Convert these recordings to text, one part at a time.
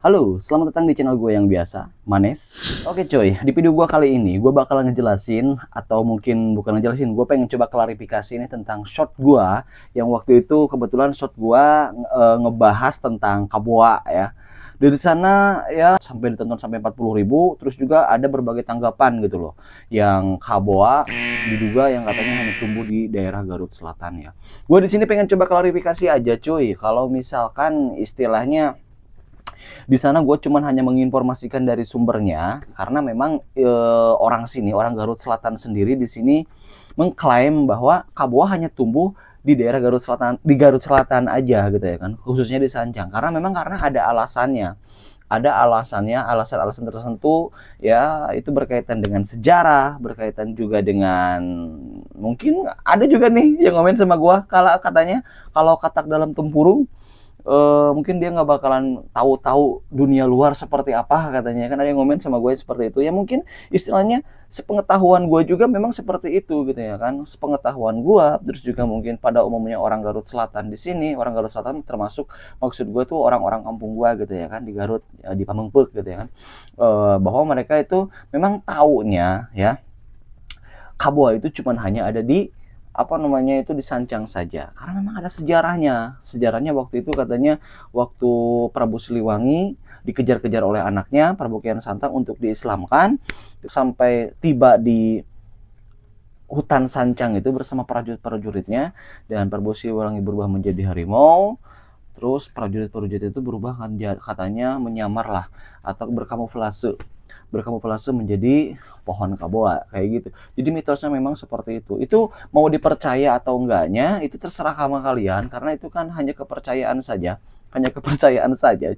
Halo, selamat datang di channel gue yang biasa, Manes. Oke coy, di video gue kali ini gue bakal ngejelasin, atau mungkin bukan ngejelasin, gue pengen coba klarifikasi ini tentang shot gue yang waktu itu kebetulan shot gue ngebahas tentang Kaboa ya. Dari sana ya sampai ditonton sampai 40.000, terus juga ada berbagai tanggapan gitu loh. Yang Kaboa diduga yang katanya hanya tumbuh di daerah Garut Selatan ya. Gue di sini pengen coba klarifikasi aja cuy, kalau misalkan istilahnya di sana gue cuman hanya menginformasikan dari sumbernya karena memang orang sini, orang Garut Selatan sendiri di sini mengklaim bahwa Kaboa hanya tumbuh di daerah Garut Selatan, di Garut Selatan aja gitu ya kan, khususnya di Sancang, karena memang karena ada alasannya. Ada alasannya, alasan-alasan tertentu ya, itu berkaitan dengan sejarah, berkaitan juga dengan mungkin ada juga nih yang komen sama gua kalau katanya kalau katak dalam tempurung mungkin dia nggak bakalan tahu-tahu dunia luar seperti apa katanya kan, ada yang komen sama gue seperti itu ya. Mungkin istilahnya sepengetahuan gue juga memang seperti itu gitu ya kan, sepengetahuan gue. Terus juga mungkin pada umumnya orang Garut Selatan di sini, orang Garut Selatan termasuk, maksud gue tuh orang-orang kampung gue gitu ya kan, di Garut ya, di Pamengpeuk gitu ya kan, bahwa mereka itu memang taunya ya Kaboa itu cuman hanya ada di apa namanya itu di Sancang saja, karena memang ada sejarahnya waktu itu katanya waktu Prabu Siliwangi dikejar-kejar oleh anaknya Prabu Kian Santang untuk diislamkan, sampai tiba di hutan Sancang itu bersama prajurit-prajuritnya, dan Prabu Siliwangi berubah menjadi harimau. Terus prajurit-prajurit itu berubah kan, katanya menyamar lah atau berkamuflase menjadi pohon Kaboa kayak gitu. Jadi mitosnya memang seperti itu. Itu mau dipercaya atau enggaknya itu terserah sama kalian, karena itu kan hanya kepercayaan saja,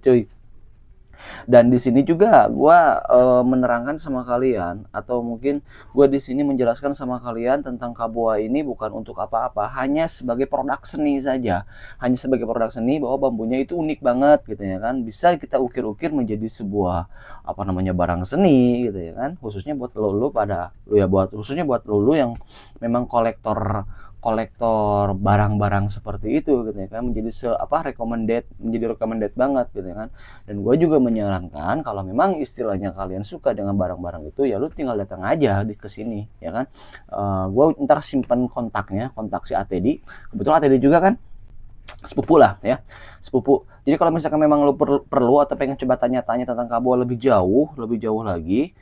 cuy. Dan di sini juga gue menerangkan sama kalian, atau mungkin gue di sini menjelaskan sama kalian tentang Kaboa ini bukan untuk apa-apa, hanya sebagai produk seni saja, hanya sebagai produk seni, bahwa bambunya itu unik banget gitu ya kan, bisa kita ukir-ukir menjadi sebuah apa namanya barang seni gitu ya kan, khususnya buat lo pada lo ya, khususnya buat lo yang memang kolektor barang-barang seperti itu gitu ya kan, menjadi recommended banget gitu ya kan. Dan gue juga menyarankan kalau memang istilahnya kalian suka dengan barang-barang itu, ya lu tinggal datang aja di kesini ya kan. Gue ntar simpen kontaknya, kontak si ATD, kebetulan ATD juga kan sepupu lah ya, sepupu. Jadi kalau misalkan memang lu perlu atau pengen coba tanya-tanya tentang Kaboa lebih jauh lagi,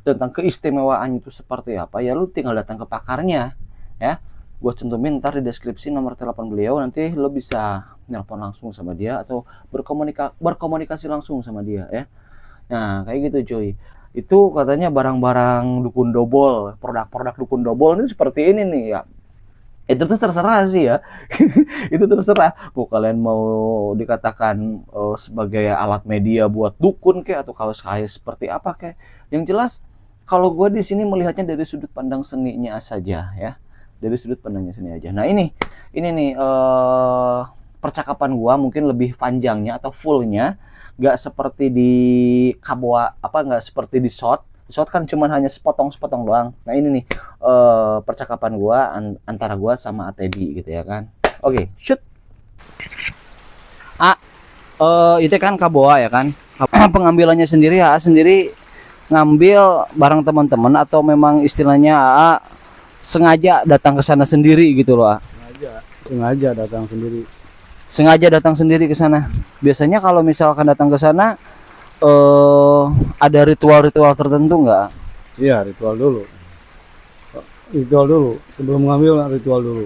tentang keistimewaan itu seperti apa, ya lu tinggal datang ke pakarnya ya. Gue cantumin ntar di deskripsi nomor telepon beliau, nanti lo bisa nelpon langsung sama dia atau berkomunikasi langsung sama dia ya. Nah kayak gitu cuy. Itu katanya barang-barang dukun dobol, produk-produk dukun dobol ini seperti ini nih ya. Itu tuh terserah sih ya. Itu terserah, mau kalian mau dikatakan sebagai alat media buat dukun kayak, atau kalau saya seperti apa kayak. Yang jelas kalau gue di sini melihatnya dari sudut pandang seninya saja ya, dari sudut pandangnya sini aja. Nah ini nih percakapan gua mungkin lebih panjangnya atau fullnya nggak seperti di Kaboa, nggak seperti di shot kan cuman hanya sepotong doang. Nah ini nih percakapan gua antara gua sama ATD gitu ya kan. Oke, shoot. Itu kan Kaboa ya kan. Pengambilannya sendiri ya sendiri ngambil barang teman-teman, atau memang istilahnya sengaja datang ke sana sendiri gitu loh. Sengaja datang sendiri. Sengaja datang sendiri ke sana. Biasanya kalau misalkan datang ke sana ada ritual-ritual tertentu nggak? Iya, ritual dulu. Sebelum mengambil ritual dulu.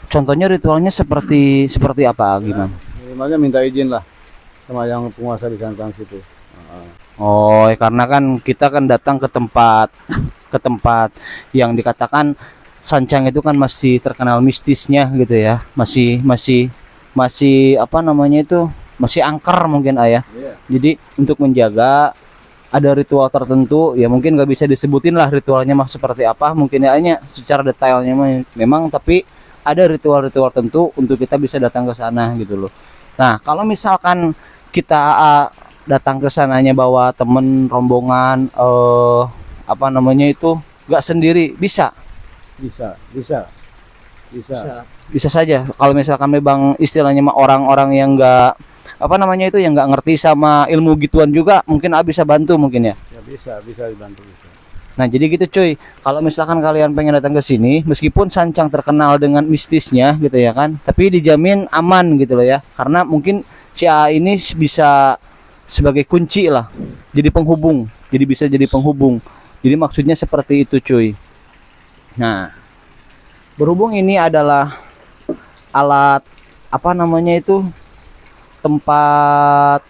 Contohnya ritualnya seperti apa, gimana? Minimalnya minta izin lah sama yang penguasa di Sancang situ. Oh, karena kan kita kan datang ke tempat yang dikatakan Sancang itu kan masih terkenal mistisnya gitu ya, masih apa namanya itu, masih angker mungkin ayah. Yeah. Jadi untuk menjaga ada ritual tertentu ya, mungkin nggak bisa disebutin lah ritualnya mah seperti apa, mungkin ya hanya secara detailnya memang, tapi ada ritual-ritual tertentu untuk kita bisa datang ke sana gitu loh. Nah kalau misalkan kita datang ke sananya bawa temen rombongan apa namanya itu, nggak sendiri, bisa saja kalau misalkan memang istilahnya orang-orang yang nggak apa namanya itu yang nggak ngerti sama ilmu gituan juga mungkin bisa bantu mungkin ya. Ya bisa dibantu bisa. Nah, jadi gitu cuy. Kalau misalkan kalian pengen datang ke sini, meskipun Sancang terkenal dengan mistisnya gitu ya kan, tapi dijamin aman gitu loh ya. Karena mungkin si AA ini bisa sebagai kunci lah. Jadi penghubung. Jadi bisa jadi penghubung. Jadi maksudnya seperti itu cuy. Nah, berhubung ini adalah alat apa namanya itu tempat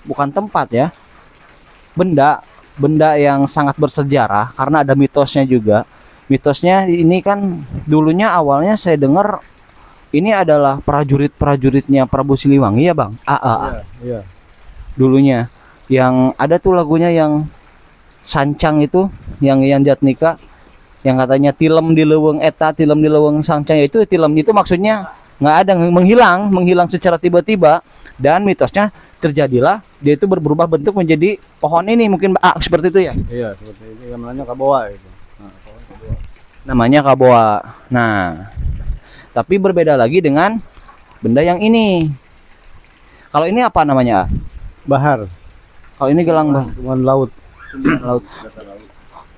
bukan tempat ya. Benda yang sangat bersejarah karena ada mitosnya juga. Mitosnya ini kan dulunya awalnya saya dengar ini adalah prajuritnya Prabu Siliwangi ya Bang. Iya. Dulunya yang ada tuh lagunya yang Sancang itu yang Jatnika yang katanya tilem di leuweung eta tilem di leuweung Sancang itu tilem itu maksudnya nggak ada menghilang secara tiba-tiba dan mitosnya terjadilah dia itu berubah bentuk menjadi pohon ini mungkin seperti itu ya. Iya seperti itu yang namanya kaboa itu. Nah, pohon kaboa. Namanya kaboa. Nah, tapi berbeda lagi dengan benda yang ini. Kalau ini apa namanya? Bahar. Kalau ini gelang Tumbuhan laut. laut.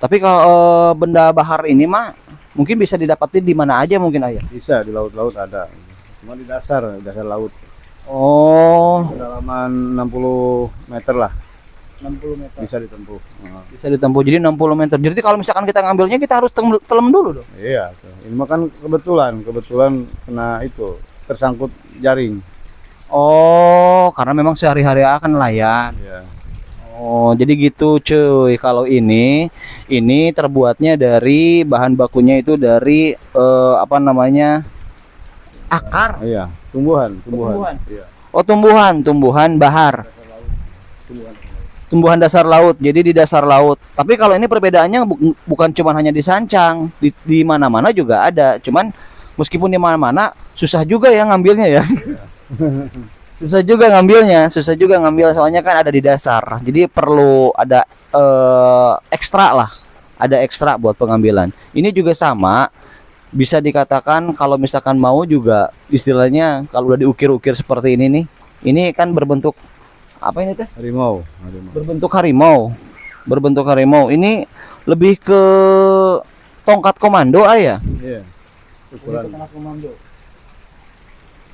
Tapi kalau benda bahar ini mah mungkin bisa didapatin di mana aja mungkin ayah. Bisa di laut-laut ada. Cuma di dasar laut. Oh, Kedalaman 60 meter lah 60 meter. bisa ditempuh. Bisa ditempuh jadi 60 meter. Jadi kalau misalkan kita ngambilnya kita harus telan dulu dong. Iya, tuh. Ini mah kan kebetulan kena itu tersangkut jaring. Oh, karena memang sehari-hari akan nelayan. Iya. Oh, jadi gitu cuy. Kalau ini terbuatnya dari bahan bakunya itu dari apa namanya? Akar. Iya, tumbuhan. Iya. Oh, tumbuhan bahar. Tumbuhan dasar laut. Jadi di dasar laut. Tapi kalau ini perbedaannya bukan cuma hanya di Sancang, di mana-mana juga ada. Cuman meskipun di mana-mana susah juga ya ngambilnya ya. Susah juga ngambil soalnya kan ada di dasar. Jadi perlu ada ekstra lah. Ada ekstra buat pengambilan. Ini juga sama. Bisa dikatakan kalau misalkan mau juga istilahnya kalau udah diukir-ukir seperti ini nih. Ini kan berbentuk apa ini teh? Harimau. Berbentuk harimau. Ini lebih ke tongkat komando ya. Iya. Ukuran.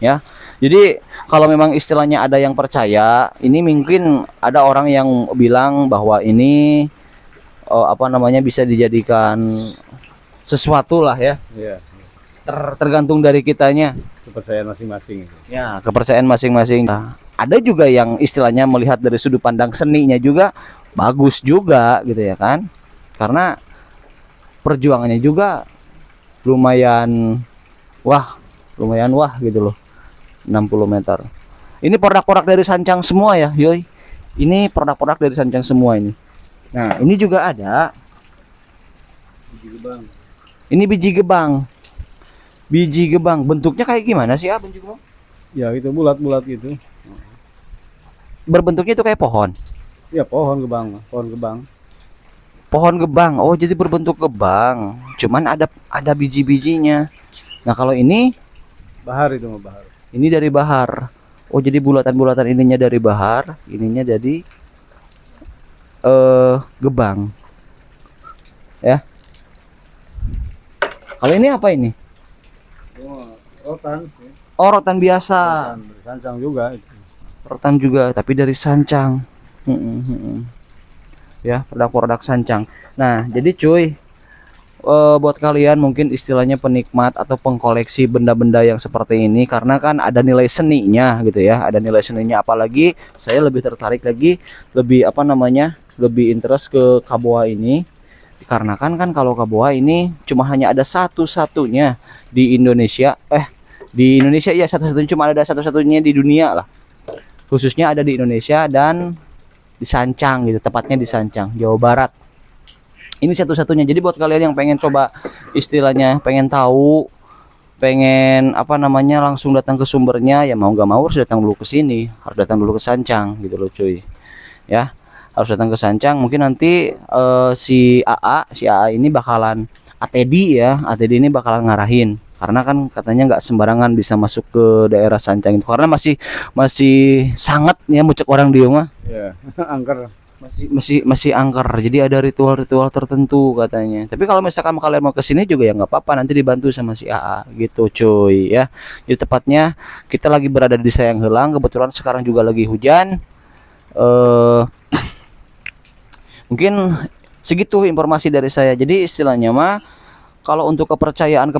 Ya. Jadi kalau memang istilahnya ada yang percaya, ini mungkin ada orang yang bilang bahwa ini apa namanya bisa dijadikan sesuatu lah ya. Iya. Tergantung dari kitanya. Kepercayaan masing-masing. Ya, kepercayaan masing-masing. Nah, ada juga yang istilahnya melihat dari sudut pandang seninya juga bagus juga gitu ya kan. Karena perjuangannya juga lumayan wah gitu loh. 60 meter. Ini produk-produk dari Sancang semua ya, yoi. Ini produk-produk dari Sancang semua ini. Nah, ini juga ada ini biji gebang. Bentuknya kayak gimana sih, biji gebang? Ya, itu bulat-bulat gitu. Berbentuknya itu kayak pohon. Ya, pohon gebang. Pohon gebang. Oh, jadi berbentuk gebang. Cuman ada biji-bijinya. Nah, kalau ini Bahar itu mah bahar. ini dari bahar. Oh, jadi bulatan-bulatan ininya dari bahar, ininya dari gebang. Ya. Kalau ini apa ini? Rotan. Oh, rotan biasa. Sancang juga itu. Rotan juga, tapi dari Sancang. Ya, produk-produk Sancang. Nah, jadi cuy, buat kalian mungkin istilahnya penikmat atau pengkoleksi benda-benda yang seperti ini karena kan ada nilai seninya gitu ya, ada nilai seninya. Apalagi saya lebih tertarik lagi, lebih interest ke kaboa ini karena kan kalau kaboa ini cuma hanya ada satu-satunya di Indonesia. Di Indonesia ya satu-satunya, cuma ada satu-satunya di dunia lah, khususnya ada di Indonesia dan di Sancang gitu, tepatnya di Sancang, Jawa Barat. Ini satu-satunya. Jadi buat kalian yang pengen coba istilahnya pengen tahu, pengen langsung datang ke sumbernya, ya mau nggak mau harus datang dulu ke sini, harus datang dulu ke Sancang gitu loh cuy. Ya, harus datang ke Sancang. Mungkin nanti si AA ini bakalan ATD ini bakalan ngarahin karena kan katanya nggak sembarangan bisa masuk ke daerah Sancang itu karena masih sangat ya mucek orang dia mah Ya, angker. masih angker, jadi ada ritual-ritual tertentu katanya. Tapi kalau misalkan kalian mau kesini juga ya nggak apa-apa, nanti dibantu sama si AA gitu cuy ya. Jadi tepatnya kita lagi berada di Sayang Heulang, kebetulan sekarang juga lagi hujan. Mungkin segitu informasi dari saya. Jadi istilahnya mah kalau untuk kepercayaan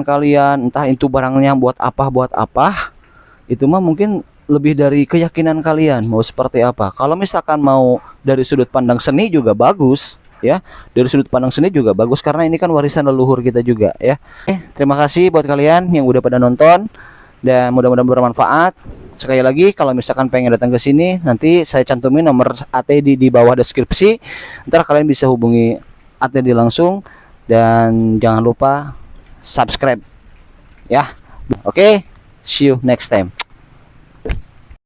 kalian, entah itu barangnya buat apa, itu mah mungkin lebih dari keyakinan kalian mau seperti apa. Kalau misalkan mau dari sudut pandang seni juga bagus ya. Dari sudut pandang seni juga bagus karena ini kan warisan leluhur kita juga ya. Terima kasih buat kalian yang udah pada nonton dan mudah-mudahan bermanfaat. Sekali lagi kalau misalkan pengen datang ke sini, nanti saya cantumin nomor ATD di bawah deskripsi. Ntar kalian bisa hubungi ATD langsung dan jangan lupa subscribe ya. Oke, see you next time.